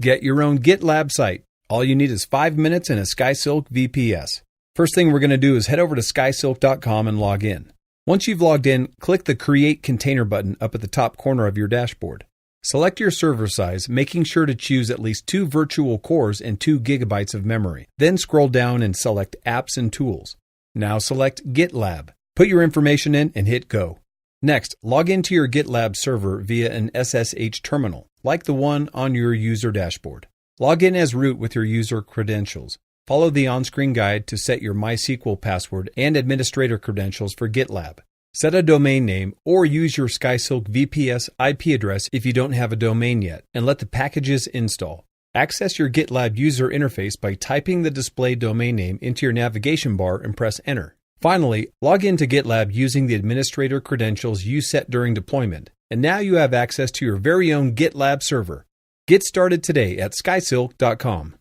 Get your own GitLab site. All you need is 5 minutes and a SkySilk VPS. First thing we're going to do is head over to SkySilk.com and log in. Once you've logged in, click the Create Container button up at the top corner of your dashboard. Select your server size, making sure to choose at least 2 virtual cores and 2 gigabytes of memory. Then scroll down and select Apps and Tools. Now select GitLab. Put your information in and hit Go. Next, log into your GitLab server via an SSH terminal, like the one on your user dashboard. Log in as root with your user credentials. Follow the on-screen guide to set your MySQL password and administrator credentials for GitLab. Set a domain name or use your SkySilk VPS IP address if you don't have a domain yet, and let the packages install. Access your GitLab user interface by typing the display domain name into your navigation bar and press Enter. Finally, log into GitLab using the administrator credentials you set during deployment, and now you have access to your very own GitLab server. Get started today at SkySilk.com.